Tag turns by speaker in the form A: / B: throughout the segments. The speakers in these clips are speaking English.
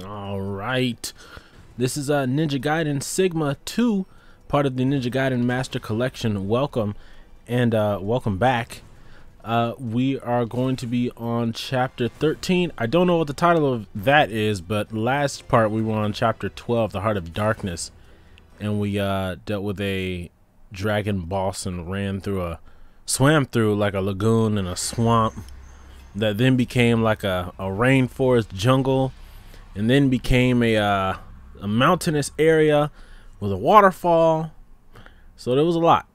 A: All right, this is Ninja Gaiden Sigma 2, part of the Ninja Gaiden Master Collection. Welcome and welcome back. We are going to be on chapter 13. I don't know what the title of that is, but last part we were on chapter 12, the Heart of Darkness, and we dealt with a dragon boss and swam through like a lagoon and a swamp that then became like a rainforest jungle, and then became a mountainous area with a waterfall. So there was a lot.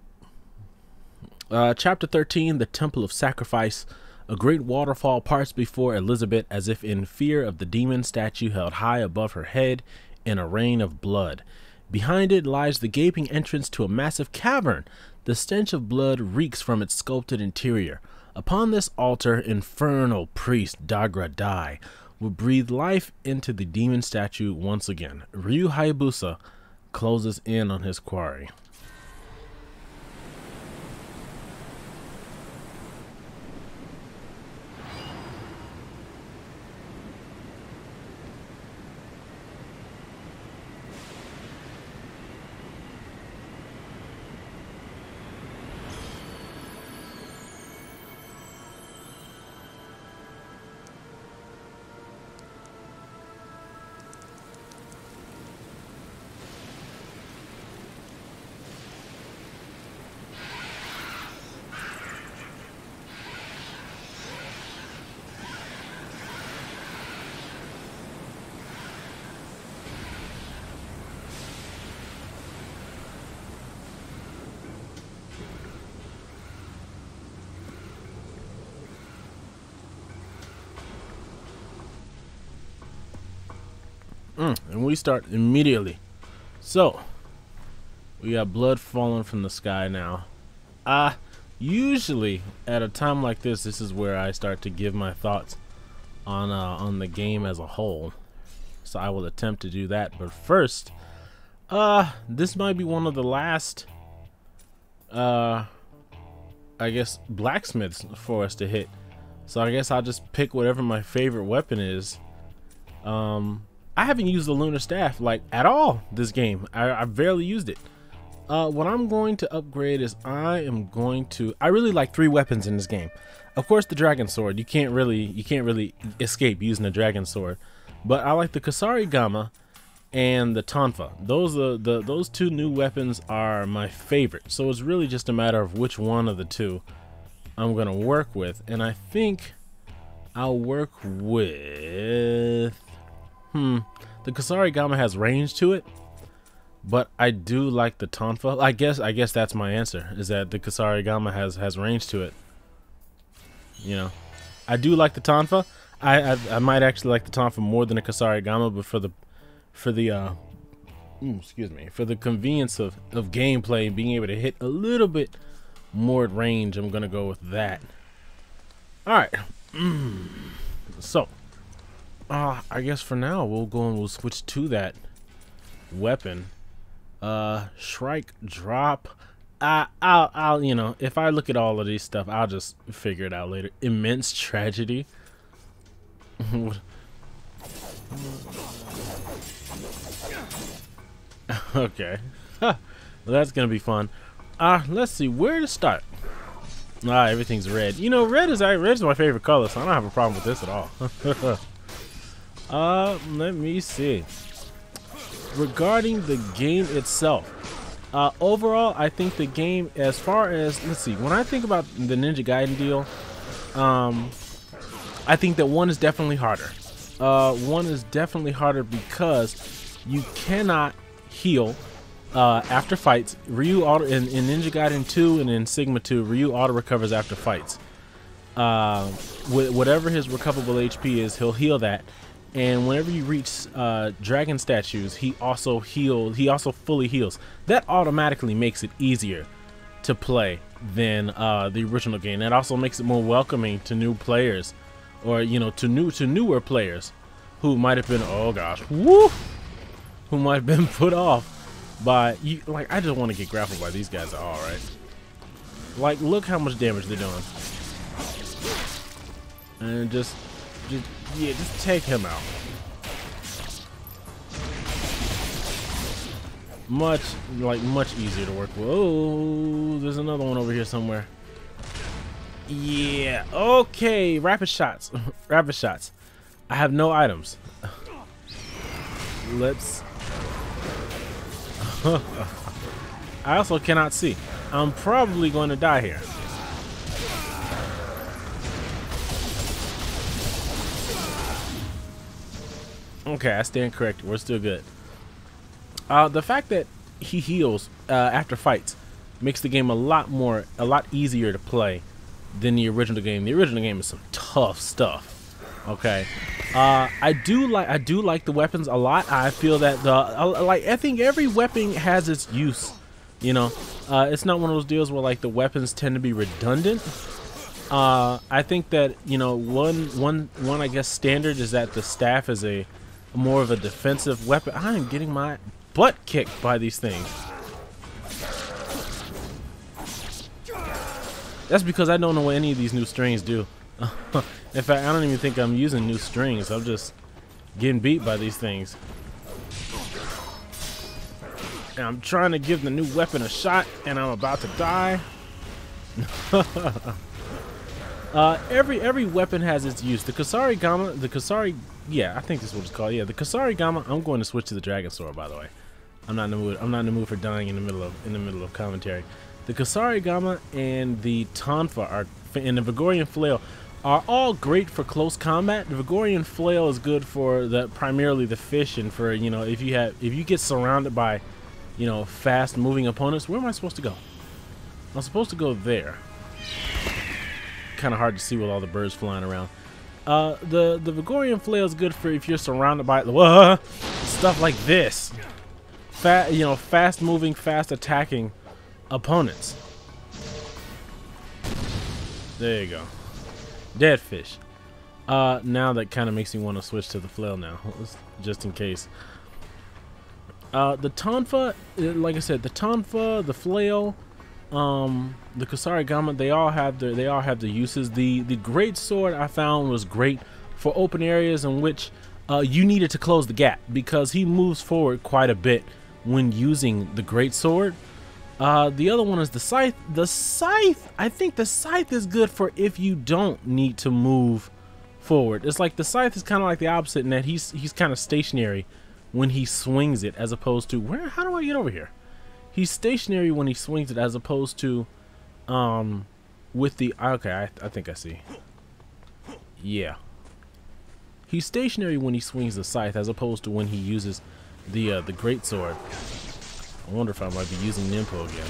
A: Chapter 13, the Temple of Sacrifice. A great waterfall parts before Elizabeth, as if in fear of the demon statue held high above her head in a rain of blood. Behind it lies the gaping entrance to a massive cavern. The stench of blood reeks from its sculpted interior. Upon this altar, infernal priest Dagra Dai will breathe life into the demon statue once again. Ryu Hayabusa closes in on his quarry. And we start immediately. So we got blood falling from the sky now. Usually at a time like this is where I start to give my thoughts on the game as a whole. So I will attempt to do that. But first, this might be one of the last I guess blacksmiths for us to hit. So I guess I'll just pick whatever my favorite weapon is. I haven't used the lunar staff like at all this game. I barely used it. What I'm going to upgrade is I really like 3 weapons in this game. Of course, the dragon sword. You can't really escape using the dragon sword. But I like the Kusarigama and the Tonfa. Those 2 new weapons are my favorite. So it's really just a matter of which one of the 2 I'm gonna work with. And I think I'll work with the Kusarigama has range to it, but I do like the Tonfa. I guess that's my answer, is that the Kusarigama has range to it. You know, I do like the Tonfa. I might actually like the Tonfa more than the Kusarigama, but for the convenience of gameplay, being able to hit a little bit more at range, I'm gonna go with that. All right. So I guess for now we'll switch to that weapon. Shrike drop. I'll you know, if I look at all of these stuff, I'll just figure it out later. Immense tragedy. Okay. Well, that's gonna be fun. Let's see where to start. Everything's red. You know, red is my favorite color, so I don't have a problem with this at all. Let me see. Regarding the game itself, overall, I think the game, as far as, let's see, when I think about the Ninja Gaiden deal, I think that 1 is definitely harder. 1 is definitely harder because you cannot heal after fights. Ryu auto in Ninja Gaiden 2 and in Sigma 2, Ryu auto recovers after fights. Whatever his recoverable HP is, he'll heal that. And whenever you reach dragon statues, he also fully heals. That automatically makes it easier to play than the original game. That also makes it more welcoming to new players, or you know, to newer players who might have been, oh gosh, woo, who might have been put off by you. Like, I just want to get grappled by these guys. All right, like, look how much damage they're doing, and just take him out. much easier to work with. Oh, there's another one over here somewhere. Yeah, okay, rapid shots. Rapid shots. I have no items. Let's I also cannot see. I'm probably going to die here. Okay, I stand corrected. We're still good. The fact that he heals after fights makes the game a lot easier to play than the original game. The original game is some tough stuff. Okay, I do like the weapons a lot. I feel that I think every weapon has its use. You know, it's not one of those deals where like the weapons tend to be redundant. I think that, you know, one I guess standard is that the staff is a more of a defensive weapon. I am getting my butt kicked by these things. That's because I don't know what any of these new strings do. In fact, I don't even think I'm using new strings. I'm just getting beat by these things. And I'm trying to give the new weapon a shot, and I'm about to die. Every weapon has its use. The Kasarigama, yeah, I think this is what it's called. Yeah, the Kasarigama. I'm going to switch to the Dragon Sword, by the way. I'm not in the mood. I'm not in the mood for dying in the middle of commentary. The Kasarigama and the Tonfa and the Vigorian Flail are all great for close combat. The Vigorian Flail is good for primarily the fish, and for, you know, if you get surrounded by, you know, fast moving opponents. Where am I supposed to go? I'm supposed to go there. Kind of hard to see with all the birds flying around. The Vigorian Flail is good for if you're surrounded by stuff like this. Fast moving, fast attacking opponents. There you go. Dead fish. Now that kind of makes me want to switch to the flail now, just in case. The Tonfa, like I said, the Tonfa, the flail, the Kasarigama, they all have the uses. The great sword I found was great for open areas in which you needed to close the gap, because he moves forward quite a bit when using the great sword. The other one is the scythe. The scythe, I think the scythe is good for if you don't need to move forward. It's like the scythe is kind of like the opposite in that he's kind of stationary when he swings it, as opposed to how do I get over here? He's stationary when he swings it, as opposed to with the I think I see. Yeah. He's stationary when he swings the scythe, as opposed to when he uses the great sword. I wonder if I might be using Nimpo again.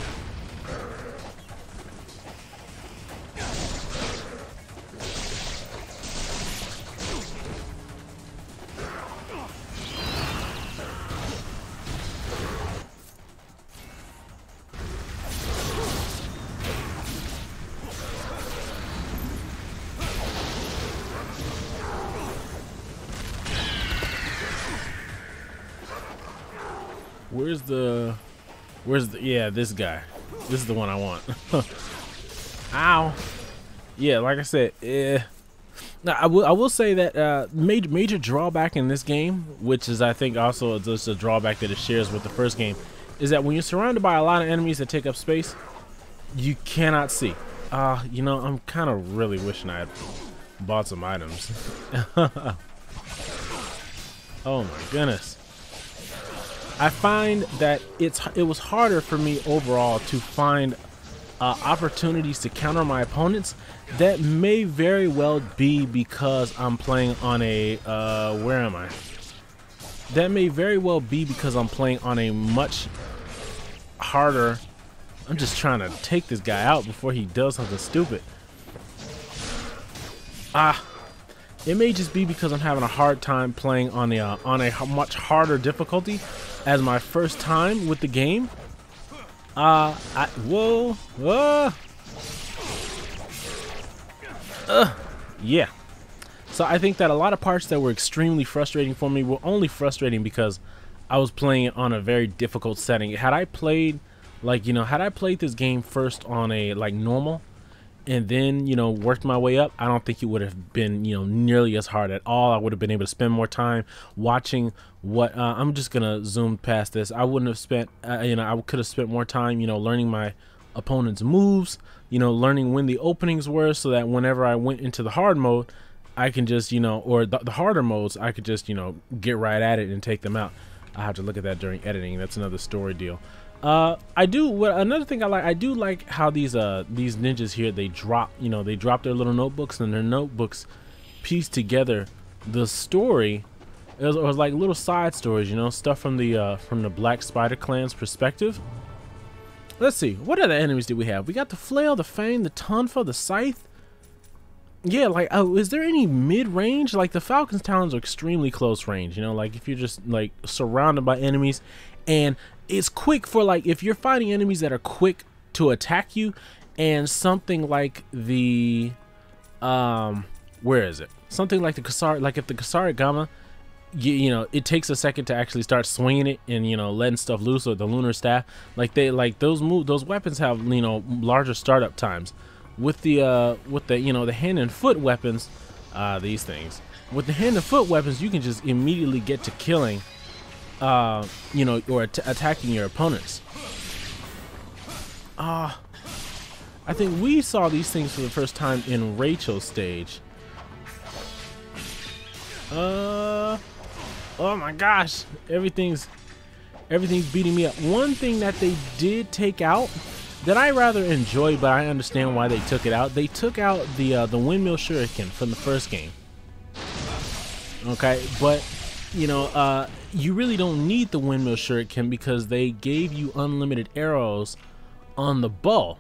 A: Yeah, this guy. This is the one I want. Ow. Yeah, like I said, now I will say that major drawback in this game, which is I think also just a drawback that it shares with the first game, is that when you're surrounded by a lot of enemies that take up space, you cannot see. You know, I'm kind of really wishing I had bought some items. Oh my goodness. I find that it was harder for me overall to find opportunities to counter my opponents. That may very well be because I'm playing on a where am I? That may very well be because I'm playing on a much harder. I'm just trying to take this guy out before he does something stupid. It may just be because I'm having a hard time playing on a much harder difficulty as my first time with the game. Yeah. So I think that a lot of parts that were extremely frustrating for me were only frustrating because I was playing it on a very difficult setting. Had I played, like, you know, had I played this game first on a like normal, and then, you know, worked my way up, I don't think it would have been, you know, nearly as hard at all. I would have been able to spend more time watching what I'm just gonna zoom past this. I wouldn't have spent you know, I could have spent more time, you know, learning my opponent's moves, you know, learning when the openings were, so that whenever I went into the hard mode, I can just, you know, or the harder modes, I could just, you know, get right at it and take them out. I have to look at that during editing. That's another story deal. Another thing I do like how these ninjas here, they drop, you know, they drop their little notebooks, and their notebooks piece together the story. It was like little side stories, you know, stuff from the Black Spider Clan's perspective. Let's see, what other enemies do we have? We got the Flail, the Fang, the Tonfa, the Scythe. Yeah, like, oh, is there any mid-range? Like, the Falcon's Talons are extremely close range, you know, like if you're just like surrounded by enemies, and it's quick for, like, if you're fighting enemies that are quick to attack you, and something like the where is it? Something like the Kasar, like if the Kasarigama, you know, it takes a second to actually start swinging it and, you know, letting stuff loose, or the Lunar Staff, like those weapons have, you know, larger startup times. With the you know, the hand and foot weapons, these things, with the hand and foot weapons, you can just immediately get to killing, you know, or attacking your opponents. I think we saw these things for the first time in Rachel's stage. Oh my gosh, everything's beating me up. One thing that they did take out that I rather enjoy, but I understand why they took it out. They took out the windmill shuriken from the first game. Okay, but you know, you really don't need the windmill shuriken because they gave you unlimited arrows on the bow.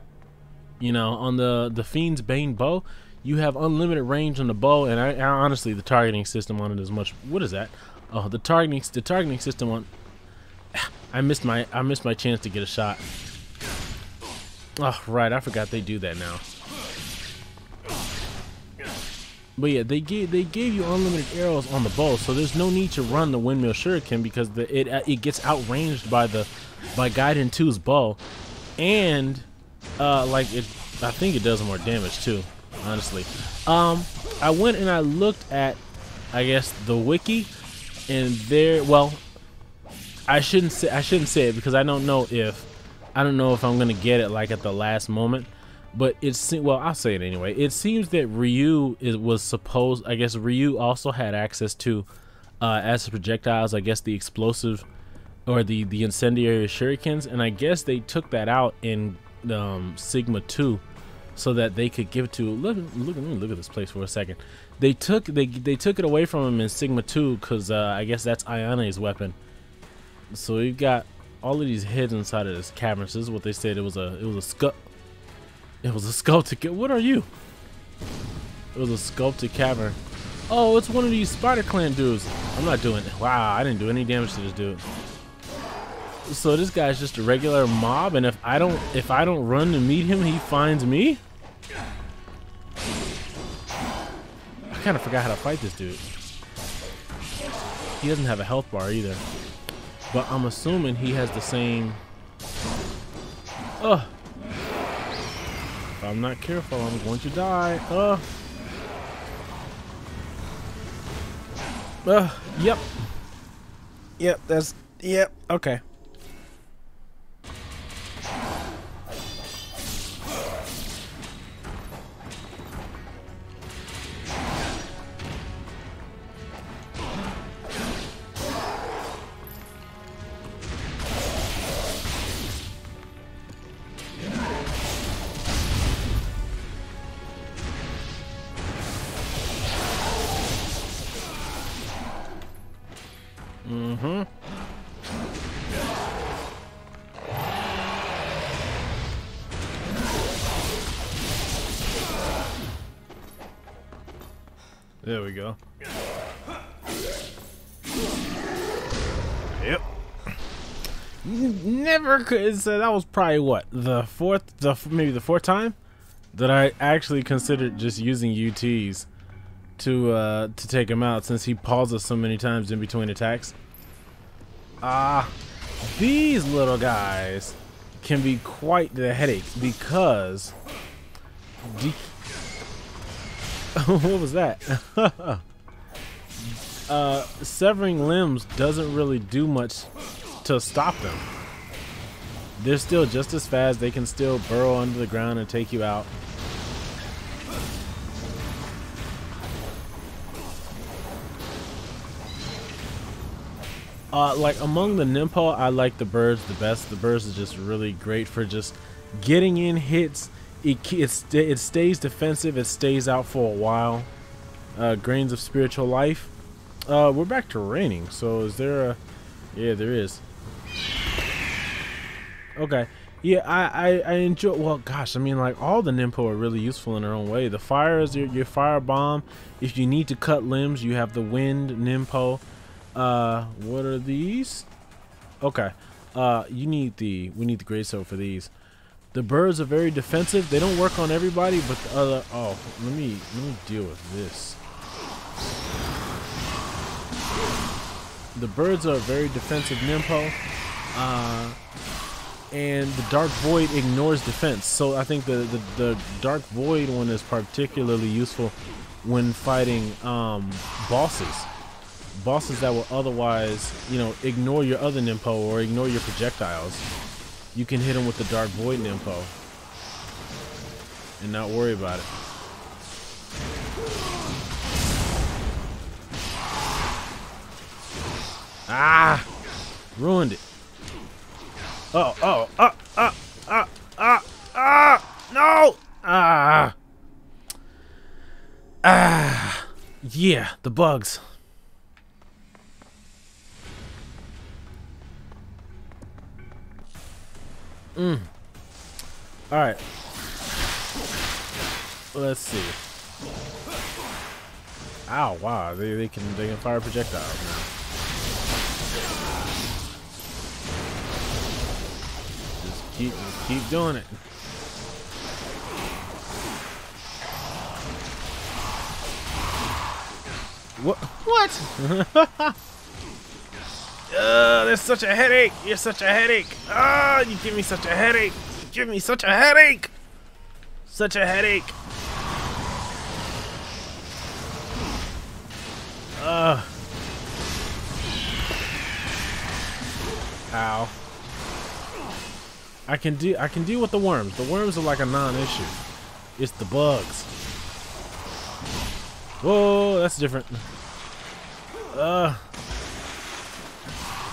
A: You know, on the Fiend's Bane bow, you have unlimited range on the bow, and I honestly, the targeting system on it is much. What is that? Oh, the targeting system on. I missed my chance to get a shot. Oh, right, I forgot they do that now. But yeah, they gave you unlimited arrows on the bow, so there's no need to run the windmill shuriken because it gets outranged by Gaiden 2's bow, and I think it does more damage too, honestly. I went and I looked at, I guess, the wiki, and there, well, I shouldn't say it because I don't know if I'm gonna get it like at the last moment, but well, I'll say it anyway. It seems that Ryu was supposed, I guess Ryu also had access to, as projectiles, I guess the explosive or the incendiary shurikens, and I guess they took that out in Sigma 2 so that they could give it to, let me look at this place for a second. They took it away from him in Sigma 2 because I guess that's Ayane's weapon. So we've got all of these heads inside of this cavern. So this is what they said. It was a sculpted. What are you? It was a sculpted cavern. Oh, it's one of these Spider Clan dudes. I'm not doing it. Wow, I didn't do any damage to this dude. So this guy's just a regular mob, and if I don't run to meet him, he finds me. I kind of forgot how to fight this dude. He doesn't have a health bar either. But I'm assuming he has the same. If I'm not careful, I'm going to die. Yep. Yep. Okay. There we go. Yep. Never could. So that was probably what, maybe the fourth time that I actually considered just using UTs to take him out, since he pauses so many times in between attacks. These little guys can be quite the headache because What was that? Severing limbs doesn't really do much to stop them. They're still just as fast. They can still burrow under the ground and take you out. Like among the Ninpo, I like the birds the best. The birds are just really great for just getting in hits. It stays defensive. It stays out for a while. Grains of spiritual life. We're back to raining. So is there a? Yeah, there is. Okay. Yeah, I enjoy. Well, gosh, I mean, like all the Ninpo are really useful in their own way. The fire is your fire bomb. If you need to cut limbs, you have the wind Ninpo. What are these? Okay. We need the greatsword for these. The birds are very defensive. They don't work on everybody, but the other. Oh, let me deal with this. The birds are a very defensive Ninpo. And the Dark Void ignores defense. So I think the Dark Void one is particularly useful when fighting bosses. Bosses that will otherwise, you know, ignore your other Ninpo or ignore your projectiles. You can hit them with the Dark Void Ninpo and not worry about it. Ah! Ruined it. No! Yeah, the bugs. Alright. Let's see. Ow, wow, they can fire projectiles now. Just keep doing it. What? There's such a headache. You're such a headache. You give me such a headache. You give me such a headache. Such a headache. Ow. I can deal with the worms. The worms are like a non-issue. It's the bugs. Whoa, that's different. I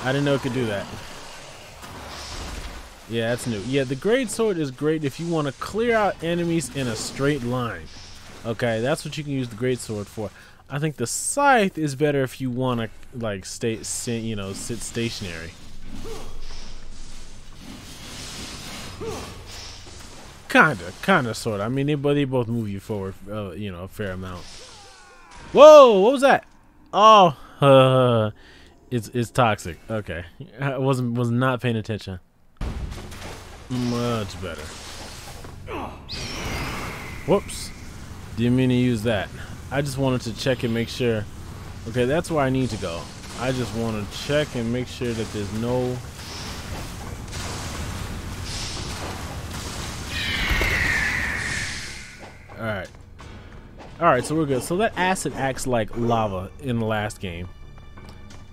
A: didn't know it could do that. Yeah, that's new. Yeah, the greatsword is great if you want to clear out enemies in a straight line. Okay, that's what you can use the greatsword for. I think the scythe is better if you want to like sit stationary. Kinda, sorta. I mean, they both move you forward, you know, a fair amount. Whoa, what was that? Oh, it's toxic. Okay, I was not paying attention. Much better. Whoops, didn't mean to use that. I just wanted to check and make sure. Okay, that's where I need to go. I just want to check and make sure that there's no. Alright, so we're good. So that acid acts like lava in the last game.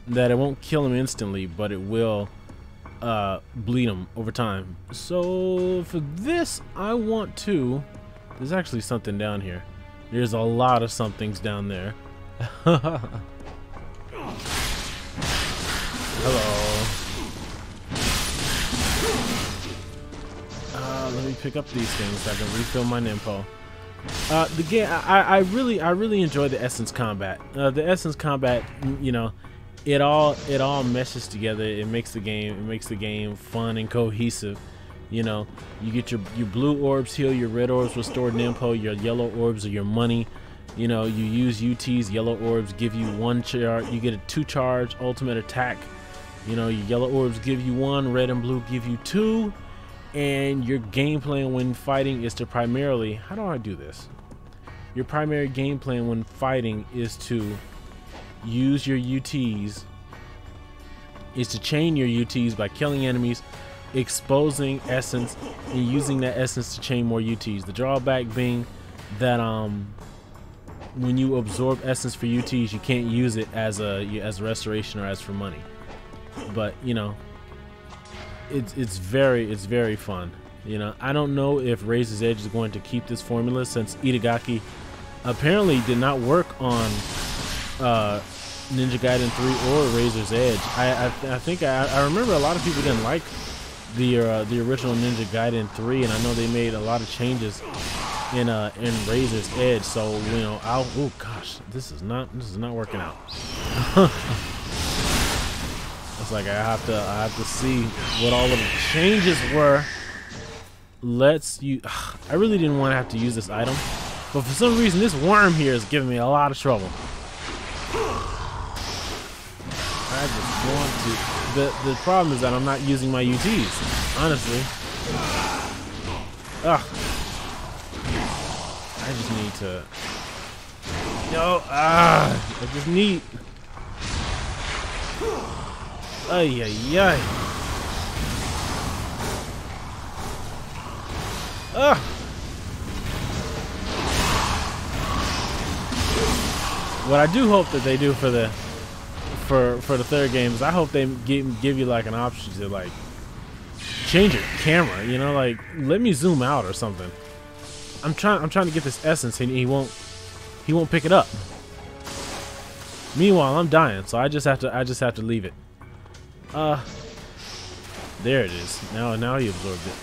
A: That it won't kill him instantly, but it will bleed him over time. So for this, I want to. There's actually something down here. There's a lot of somethings down there. Hello. Let me pick up these things so I can refill my Ninpo. The game, I really enjoy the Essence combat. The Essence combat, you know, it all meshes together. It makes the game fun and cohesive. You know, you get your blue orbs heal, your red orbs restore Ninpo, your yellow orbs are your money. You know, you use UTs, yellow orbs give you 1 charge. You get a 2 charge ultimate attack. You know, your yellow orbs give you 1, red and blue give you 2. And your game plan when fighting is to primarily, how do I do this? Your primary game plan when fighting is to use your UTs, is to chain your UTs by killing enemies, exposing essence and using that essence to chain more UTs. The drawback being that when you absorb essence for UTs, you can't use it as a restoration or as for money. But you know, it's very fun. You know, I don't know if Razor's Edge is going to keep this formula, since Itagaki apparently did not work on Ninja Gaiden 3 or Razor's Edge. I think I remember a lot of people didn't like the original Ninja Gaiden 3, and I know they made a lot of changes in Razor's Edge. So you know, oh gosh, this is not working out. It's like I have to see what all of the changes were. I really didn't want to have to use this item, but for some reason this worm here is giving me a lot of trouble. I just want to. The problem is that I'm not using my UTs, honestly. Ugh. I just need to. I just need. Ay ay ay. Ugh. What I do hope that they do for the third game is I hope they give you like an option to like change your camera, you know, like let me zoom out or something. I'm trying to get this essence and he won't pick it up. Meanwhile, I'm dying, so I just have to leave it. There it is. Now he absorbed it.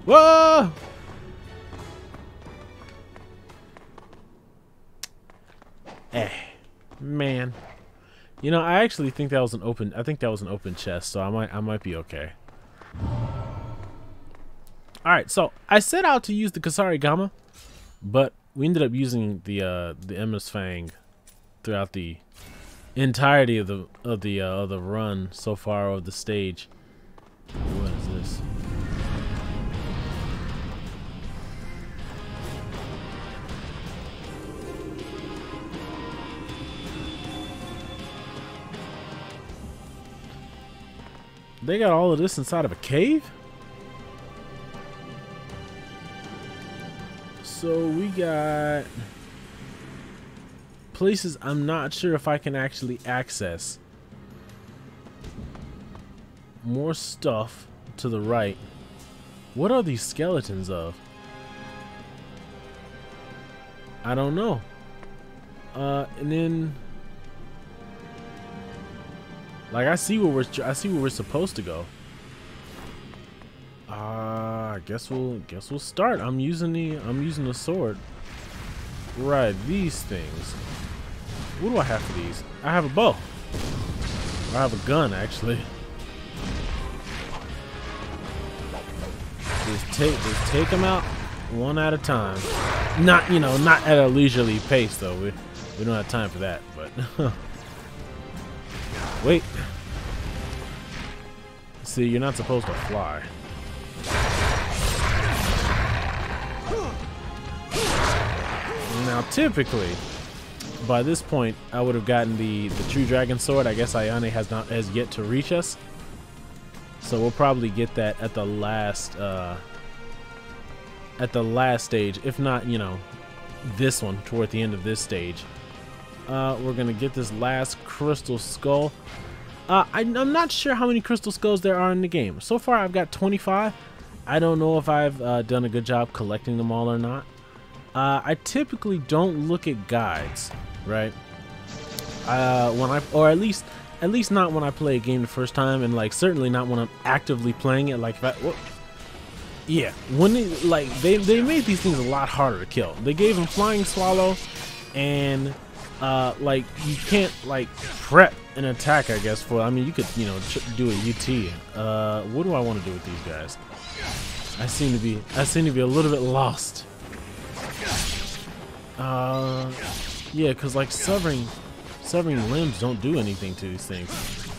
A: Whoa! Man. You know, I actually think that was an open. I think that was an open chest, so I might be okay. All right, so I set out to use the Kasarigama, but we ended up using the Emma's Fang throughout the entirety of the run so far of the stage. What is this? They got all of this inside of a cave? So we got places I'm not sure if I can actually access. More stuff to the right. What are these skeletons of? I don't know. And then like I see where we're supposed to go. I guess we'll start. I'm using the sword. Right, these things. What do I have for these? I have a bow. I have a gun actually. Just take them out one at a time. Not at a leisurely pace though. We don't have time for that. But wait. See, you're not supposed to fly. Now, typically, by this point, I would have gotten the true dragon sword. I guess Ayane has yet to reach us, so we'll probably get that at the last stage. If not, you know, this one toward the end of this stage. We're gonna get this last crystal skull. I'm not sure how many crystal skulls there are in the game. So far, I've got 25. I don't know if I've done a good job collecting them all or not. I typically don't look at guides, right? Or at least not when I play a game the first time, and like certainly not when I'm actively playing it. Like, yeah, when they made these things a lot harder to kill. They gave them flying swallow, and like you can't like prep an attack. I guess I mean you could do a UT. What do I want to do with these guys? I seem to be a little bit lost. Yeah, because like severing limbs don't do anything to these things.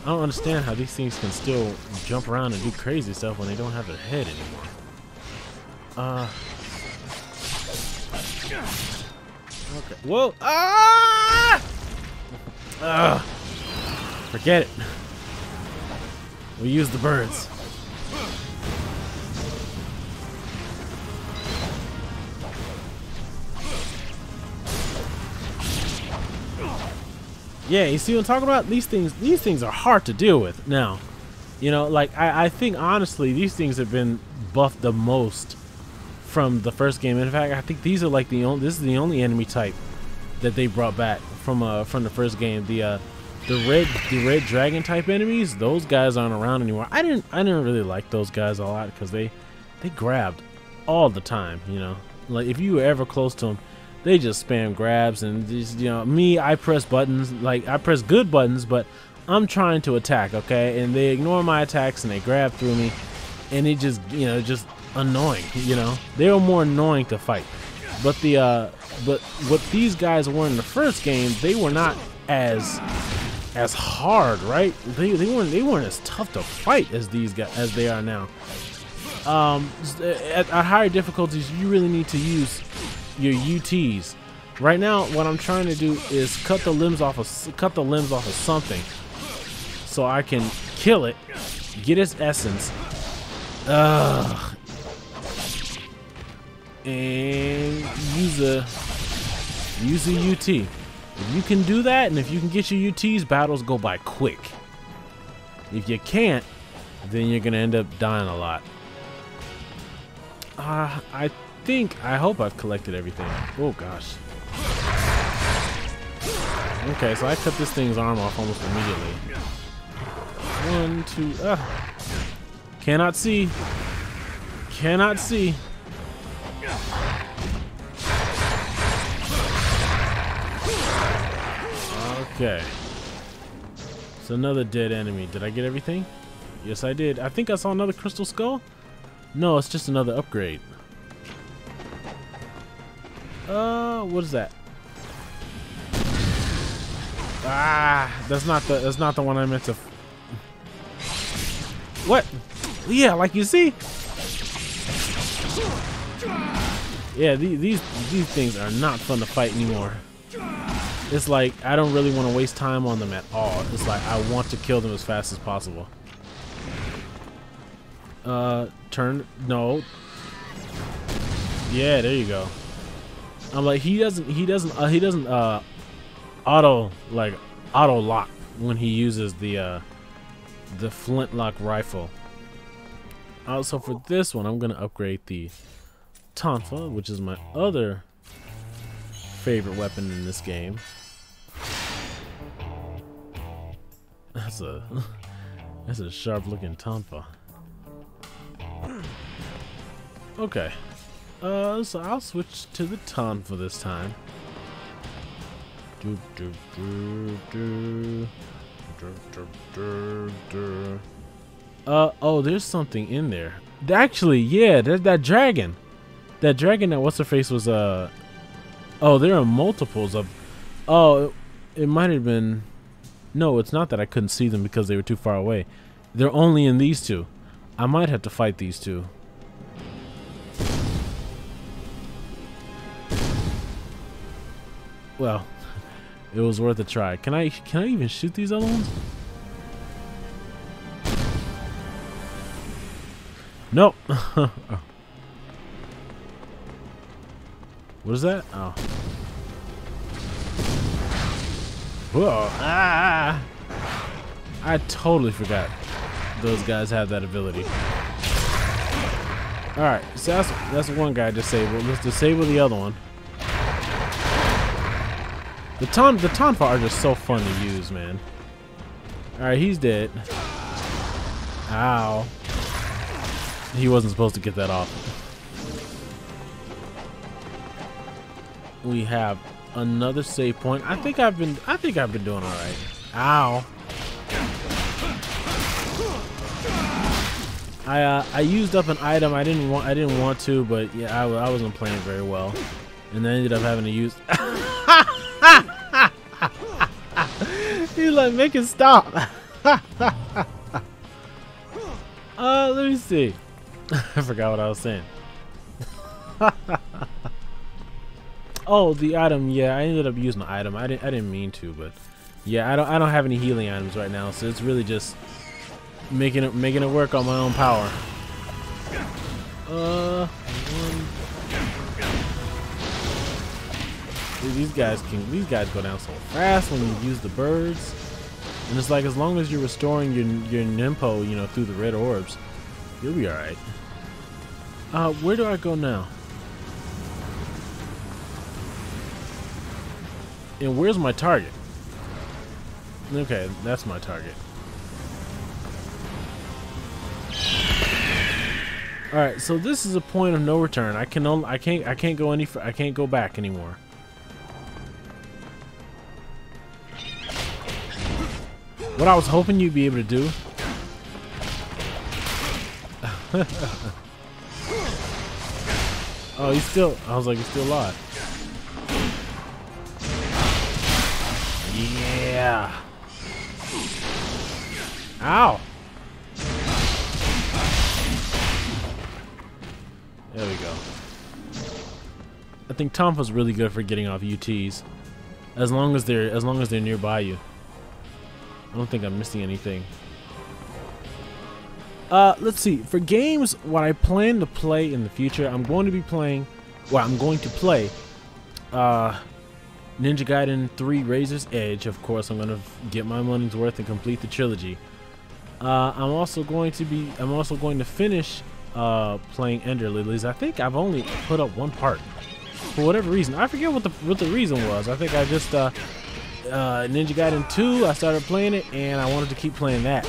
A: I don't understand how these things can still jump around and do crazy stuff when they don't have their head anymore. Okay. Whoa! Forget it. We use the birds. Yeah, you see what I'm talking about? These things are hard to deal with now. You know, like I think honestly these things have been buffed the most from the first game. In fact, I think these are like this is the only enemy type that they brought back from the first game. The red dragon type enemies, those guys aren't around anymore. I didn't really like those guys a lot because they grabbed all the time, you know. Like if you were ever close to them, they just spam grabs and just, you know, me, I press buttons, like I press good buttons, but I'm trying to attack, okay, and they ignore my attacks and they grab through me, and it just, you know, just annoying, you know. They were more annoying to fight. But but what these guys were in the first game, they were not as hard, right? They weren't as tough to fight as these guys as they are now. At higher difficulties, you really need to use your UTs. Right now, what I'm trying to do is cut the limbs off of something, so I can kill it, get its essence, and use a UT. If you can do that, and if you can get your UTs, battles go by quick. If you can't, then you're gonna end up dying a lot. I hope I've collected everything. Oh gosh. Okay, so I cut this thing's arm off almost immediately. 1, 2, cannot see. Cannot see. Okay. It's another dead enemy. Did I get everything? Yes, I did. I think I saw another crystal skull. No, it's just another upgrade. What is that? That's not the one I meant to. What? Yeah, like you see. Yeah, these things are not fun to fight anymore. It's like I don't really want to waste time on them at all. It's like I want to kill them as fast as possible. Turn. No. Yeah, there you go. I'm like he doesn't auto lock when he uses the flintlock rifle. Also for this one, I'm gonna upgrade the Tonfa, which is my other favorite weapon in this game. That's a sharp looking Tonfa. Okay. So I'll switch to the Tonfa this time. Oh, there's something in there. Actually, yeah, there's that dragon. That dragon that what's-her-face was, oh, there are multiples of, oh, it might have been, no, it's not that I couldn't see them because they were too far away. They're only in these two. I might have to fight these two. Well, it was worth a try. Can I even shoot these other ones? Nope. What is that? Oh. Whoa. Ah! I totally forgot those guys have that ability. Alright, so that's one guy disabled. Let's disable the other one. The Tonfa are just so fun to use, man. Alright, he's dead. Ow. He wasn't supposed to get that off. We have another save point. I think I've been doing alright. Ow. I used up an item I didn't want to, but yeah, I wasn't playing very well. And then I ended up having to use he's like, make it stop. Let me see. I forgot what I was saying. Oh, the item. Yeah, I ended up using the item. I didn't mean to, but yeah, I don't have any healing items right now, so it's really just making it work on my own power. Dude, these guys go down so fast when you use the birds. And it's like, as long as you're restoring your Nimpo, you know, through the red orbs, you'll be alright. Where do I go now? And where's my target? Okay, that's my target. All right, so this is a point of no return. I can't go back anymore. What I was hoping you'd be able to do. Oh, he's still. I was like, he's still alive. Yeah. Ow. There we go. I think Tonfa's really good for getting off UTs, as long as they're nearby you. I don't think I'm missing anything. Let's see. For games, what I plan to play in the future, I'm going to play Ninja Gaiden 3 Razor's Edge. Of course, I'm going to get my money's worth and complete the trilogy. I'm also going to finish playing Ender Lilies. I think I've only put up one part for whatever reason. I forget what the reason was. I think I just Ninja Gaiden 2, I started playing it and I wanted to keep playing that,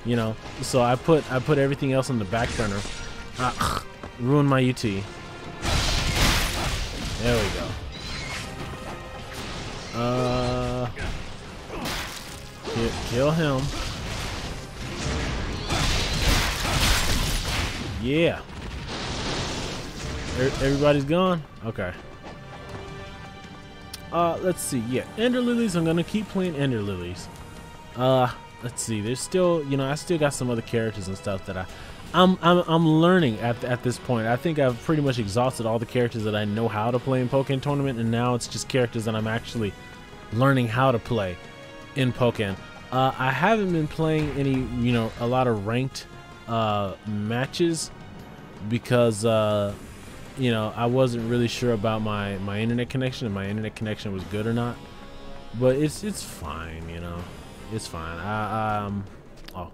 A: you know, so I put everything else on the back burner. Ruined my UT. There we go. Kill him. Yeah. Everybody's gone? Okay. Let's see. Yeah, Ender Lilies. I'm gonna keep playing Ender Lilies. Let's see. There's still, you know, I still got some other characters and stuff that I'm learning at this point. I think I've pretty much exhausted all the characters that I know how to play in Pokken Tournament, and now it's just characters that I'm actually learning how to play in Pokken. I haven't been playing any, you know, a lot of ranked matches because you know, I wasn't really sure about my internet connection, and my internet connection was good or not. But it's fine, you know. It's fine. Oh.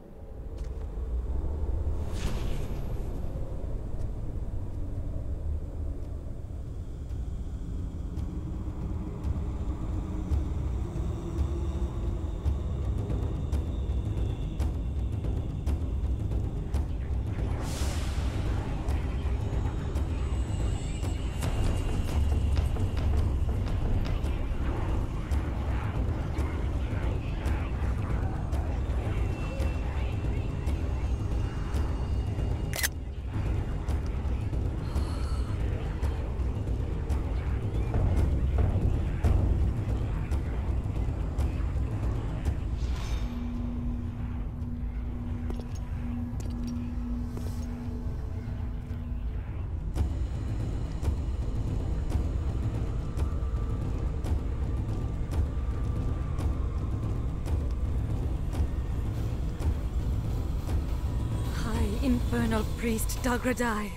B: Infernal Priest Dagradai,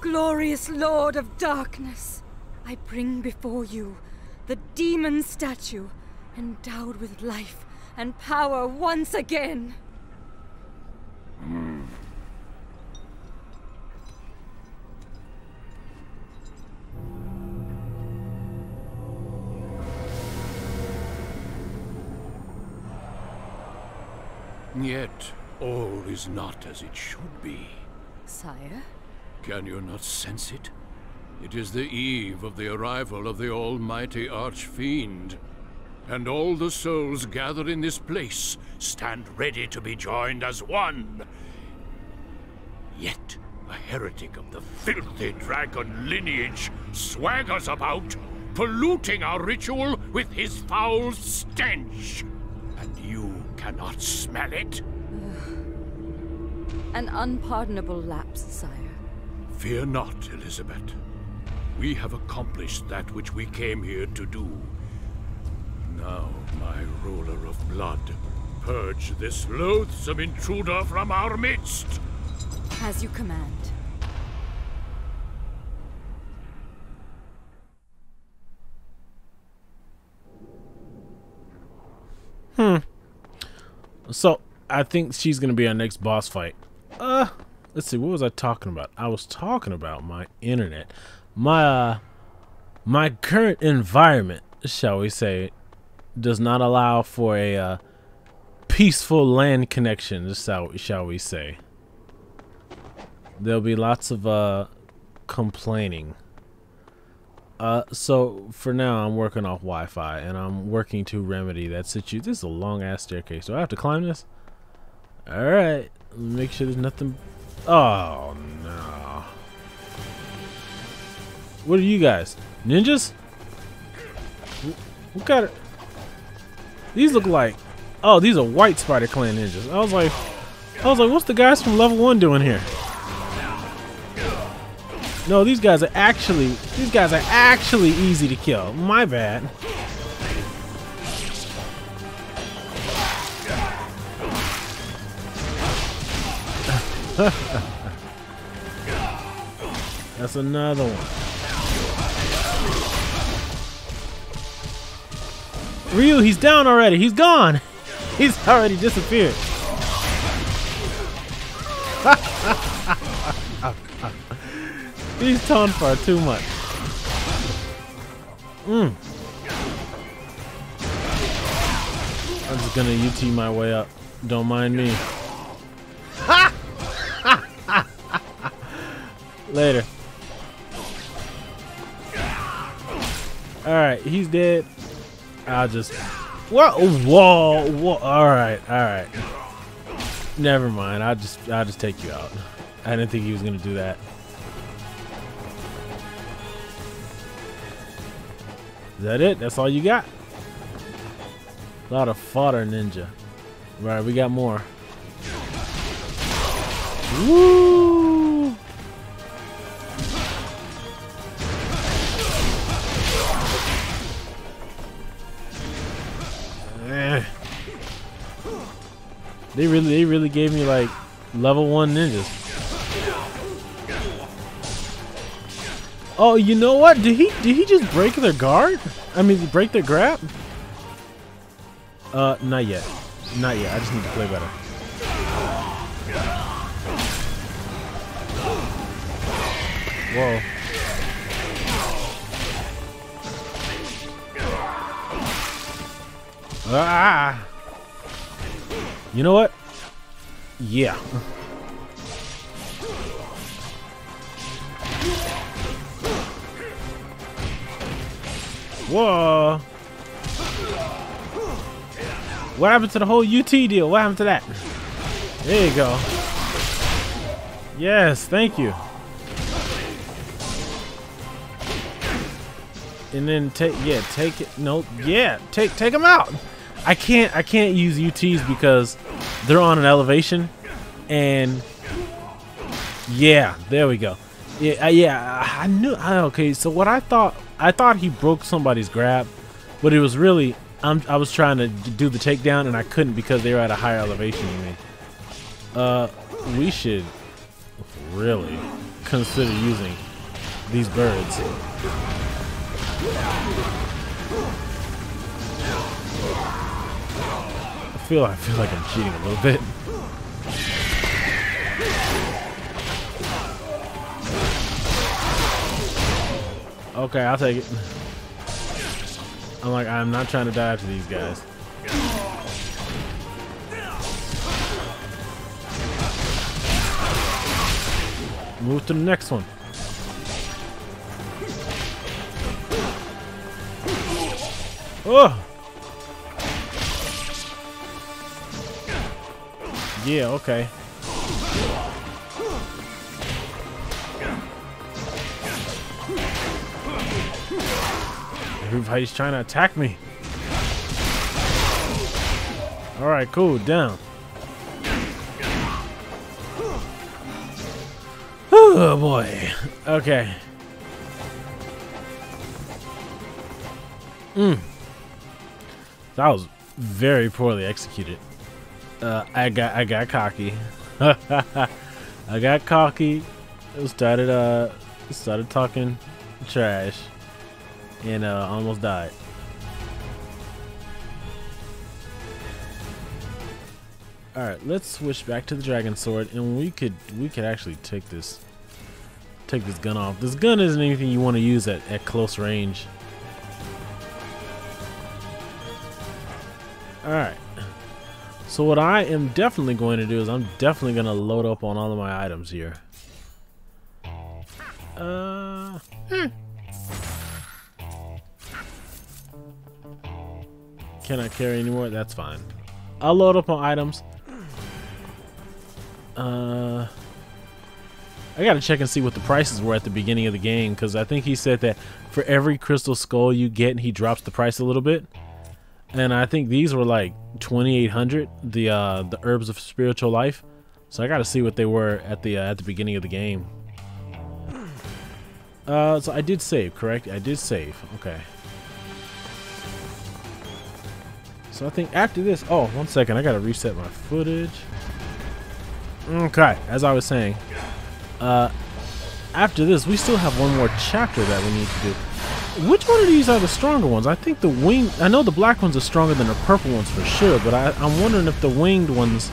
B: glorious Lord of Darkness, I bring before you the demon statue, endowed with life and power once again.
C: Yet, all is not as it should be.
B: Sire?
C: Can you not sense it? It is the eve of the arrival of the almighty Archfiend. And all the souls gathered in this place stand ready to be joined as one. Yet, a heretic of the filthy dragon lineage swaggers about, polluting our ritual with his foul stench. And you cannot smell it?
B: An unpardonable lapse, sire.
C: Fear not, Elizabeth. We have accomplished that which we came here to do. Now, my ruler of blood, Purge this loathsome intruder from our midst.
B: As you command.
A: So I think she's gonna be our next boss fight. Let's see, what was I talking about? I was talking about my internet. My current environment, shall we say, does not allow for a peaceful LAN connection, shall we say. There'll be lots of complaining. So for now I'm working off Wi-Fi, and I'm working to remedy that situation. This is a long ass staircase. Do I have to climb this? Alright, make sure there's nothing. Oh no. What are you guys? Ninjas? What kind of... These look like... Oh, these are white Spider Clan ninjas. I was like, what's the guys from level 1 doing here? No, these guys are actually easy to kill. My bad. That's another one. Ryu, he's down already. He's gone. He's already disappeared. These tone far too much. I'm just gonna UT my way up. Don't mind me. Later. Alright, he's dead. I'll just... Whoa! Whoa! Alright. Never mind. I'll just take you out. I didn't think he was gonna do that. Is that it? That's all you got? A lot of fodder, ninja. Right, we got more. Woo! They really gave me like level 1 ninjas. Oh, you know what? Did he just break their guard? I mean, break their grab? Not yet. Not yet. I just need to play better. Whoa. Ah! You know what? Yeah. Whoa. What happened to the whole UT deal? What happened to that? There you go. Yes, thank you. And then take it. No, yeah, take them out. I can't use UTs because they're on an elevation, and yeah, there we go. Yeah, I knew. Okay, so what I thought he broke somebody's grab, but it was really I was trying to do the takedown and I couldn't because they were at a higher elevation than me. We should really consider using these birds. I feel like I'm cheating a little bit. Okay, I'll take it. I'm not trying to die to these guys. Move to the next one. Oh! Yeah, okay. Everybody's trying to attack me. Alright, cool, down. Oh boy. Okay. That was very poorly executed. I got cocky. I got cocky. Started talking trash, and almost died. All right, let's switch back to the dragon sword, and we could actually take this gun off. This gun isn't anything you want to use at close range. All right. So what I am definitely going to do is I'm definitely going to load up on all of my items here. Can I carry any more? That's fine. I'll load up on items. I gotta check and see what the prices were at the beginning of the game, because I think he said that for every crystal skull you get, he drops the price a little bit. And I think these were like 2,800, the herbs of spiritual life. So I gotta see what they were at the beginning of the game. So I did save, correct? I did save. Okay. So I think after this, oh, 1 second, I gotta reset my footage. Okay, as I was saying, after this, we still have one more chapter that we need to do. Which one of these are the stronger ones? I think the winged, I know the black ones are stronger than the purple ones for sure, but I'm wondering if the winged ones,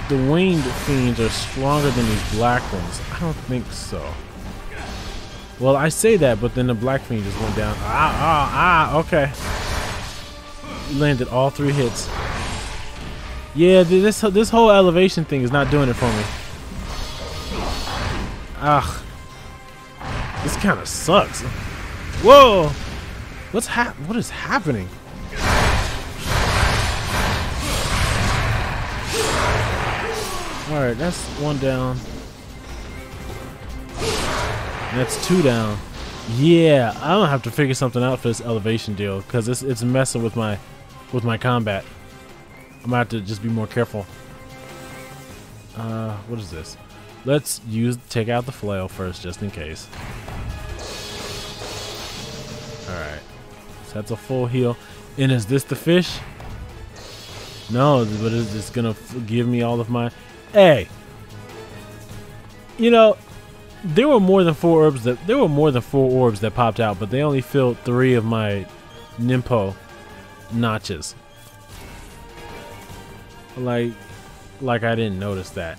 A: the winged fiends are stronger than these black ones. I don't think so. Well, I say that, but then the black fiend just went down. Okay. Landed all 3 hits. Yeah, this whole elevation thing is not doing it for me. Ugh. This kind of sucks. Whoa! What is happening? Alright, that's 1 down. That's 2 down. Yeah, I'm gonna have to figure something out for this elevation deal, because it's messing with my combat. I'm gonna have to just be more careful. What is this? Let's take out the flail first, just in case. Alright. So that's a full heal. And is this the fish? No, but is this gonna give me all of my... Hey! You know, there were more than 4 orbs that popped out, but they only filled 3 of my Nimpo notches. Like I didn't notice that.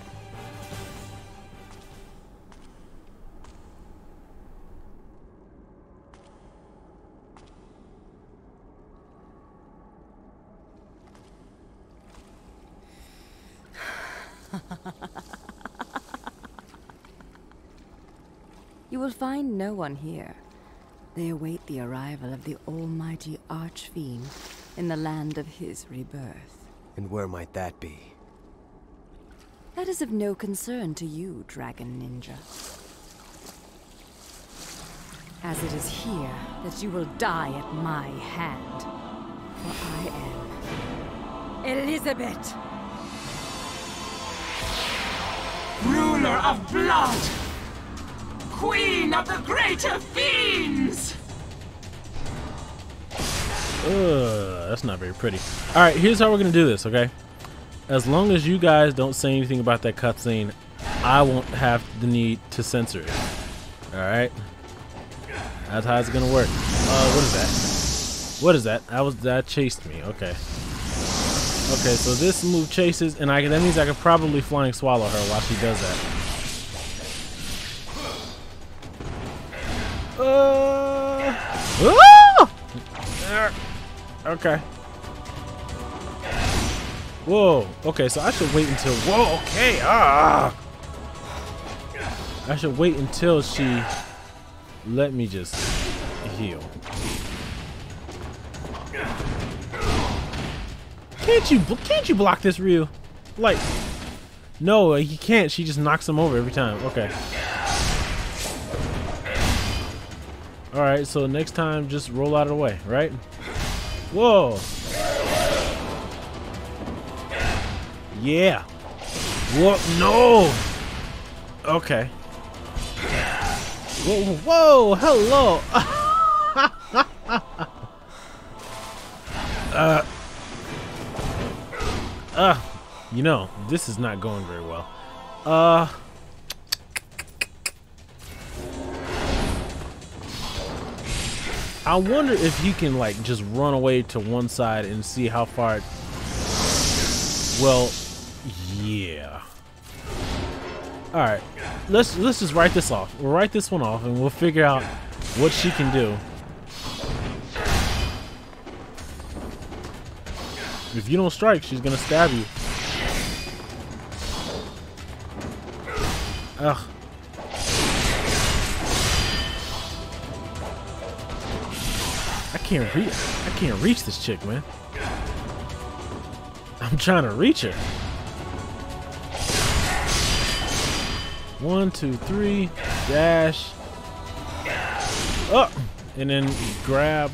B: You will find no one here. They await the arrival of the almighty Archfiend in the land of his rebirth.
D: And where might that be?
B: That is of no concern to you, Dragon Ninja. As it is here that you will die at my hand. For I am Elizabeth,
E: ruler of blood, queen of the greater fiends!
A: That's not very pretty. Alright, here's how we're gonna do this, okay? As long as you guys don't say anything about that cutscene, I won't have the need to censor it. Alright? That's how it's gonna work. What is that? What is that? That chased me. Okay. Okay, so this move chases, and that means I could probably flying swallow her while she does that. Okay. Whoa. Okay, so I should wait until... Whoa, okay. I should wait until she let me just heal. Can't you block this, Ryu? Like, no, he can't. She just knocks him over every time. Okay. Alright, so next time, just roll out of the way, right? Whoa. Yeah. Whoa, no. Okay. Whoa, whoa, hello. You know, this is not going very well. I wonder if he can like just run away to one side and see how far it... Well, yeah. Alright, let's just write this off. We'll write this one off and we'll figure out what she can do. If you don't strike, she's gonna stab you. Ugh. I can't reach this chick, man. I'm trying to reach her. 1, 2, 3, dash. Up, and then grab.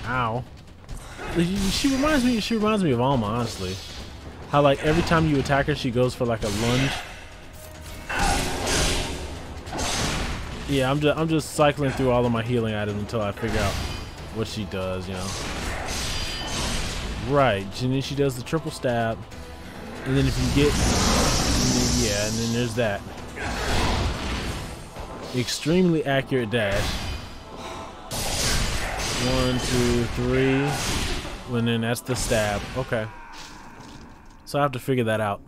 A: Ow. She reminds me of Alma, honestly. How like every time you attack her, she goes for like a lunge. Yeah, I'm just cycling through all of my healing items until I figure out what she does, you know. Right, and then she does the triple stab, and then if you get, yeah, and then there's that extremely accurate dash. 1, 2, 3, and then that's the stab. Okay, so I have to figure that out.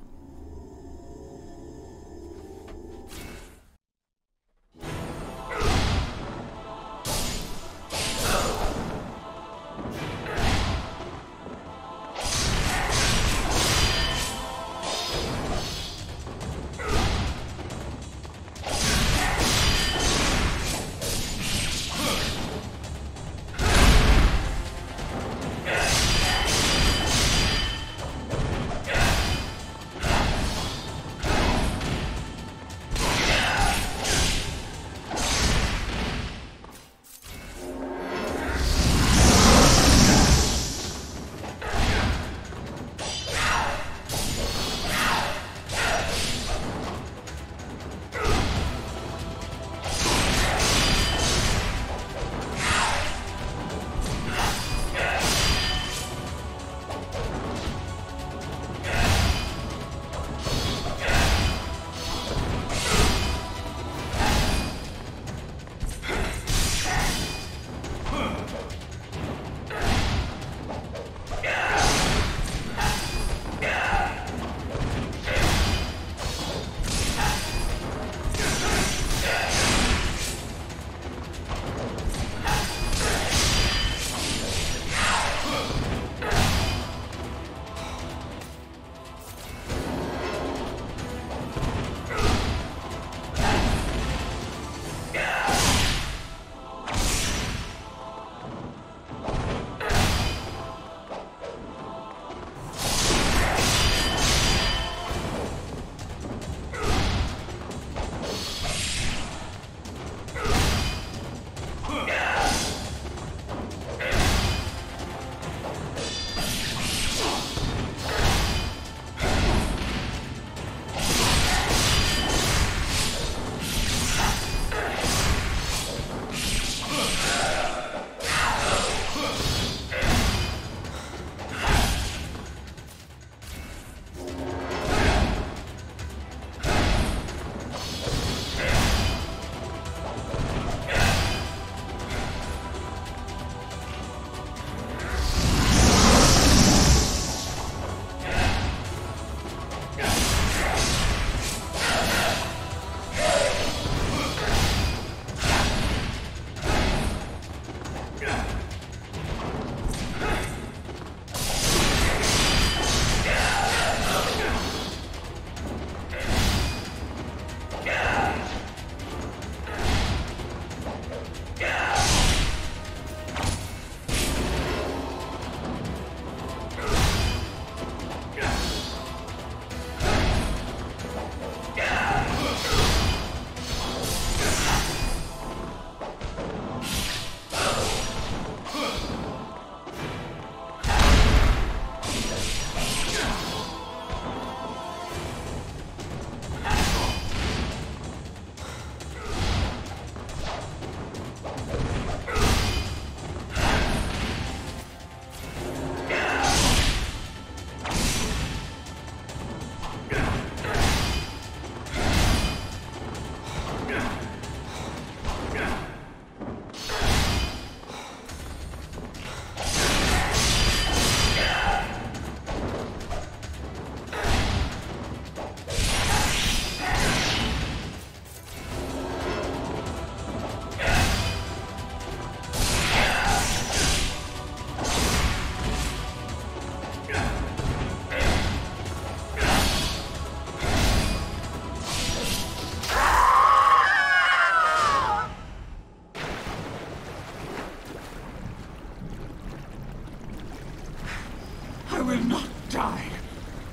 E: will not die.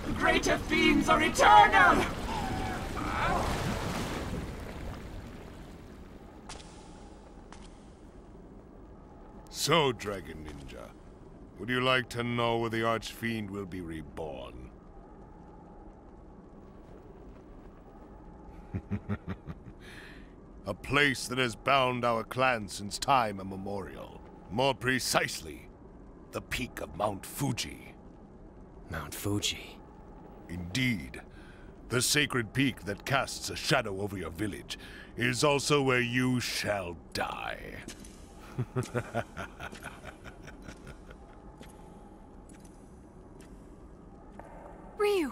E: The greater fiends are eternal!
D: So, Dragon Ninja, would you like to know where the Archfiend will be reborn? A place that has bound our clan since time immemorial. More precisely, the peak of Mount Fuji.
F: Mount Fuji.
D: Indeed. The sacred peak that casts a shadow over your village is also where you shall die.
B: Ryu!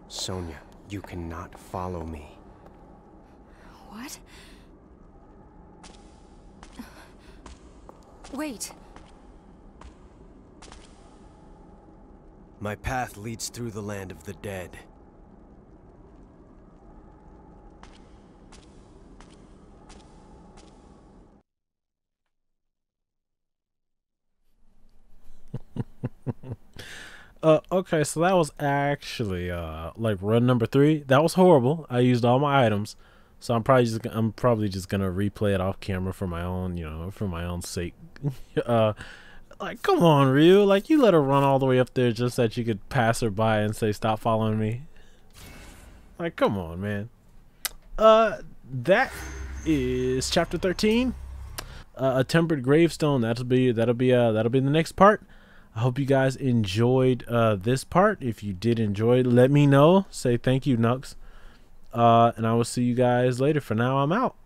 F: Sonia, you cannot follow me.
B: What? Wait.
F: My path leads through the land of the dead.
A: Okay, so that was actually like run number 3. That was horrible. I used all my items, so I'm probably just gonna replay it off camera for my own, you know, for my own sake. Like, come on, Ryu, like, you let her run all the way up there just that you could pass her by and say stop following me. Like, come on, man. That is chapter 13. A tempered gravestone. That'll be the next part. I hope you guys enjoyed this part. If you did enjoy, let me know. Say thank you, Knux. And I will see you guys later. For now, I'm out.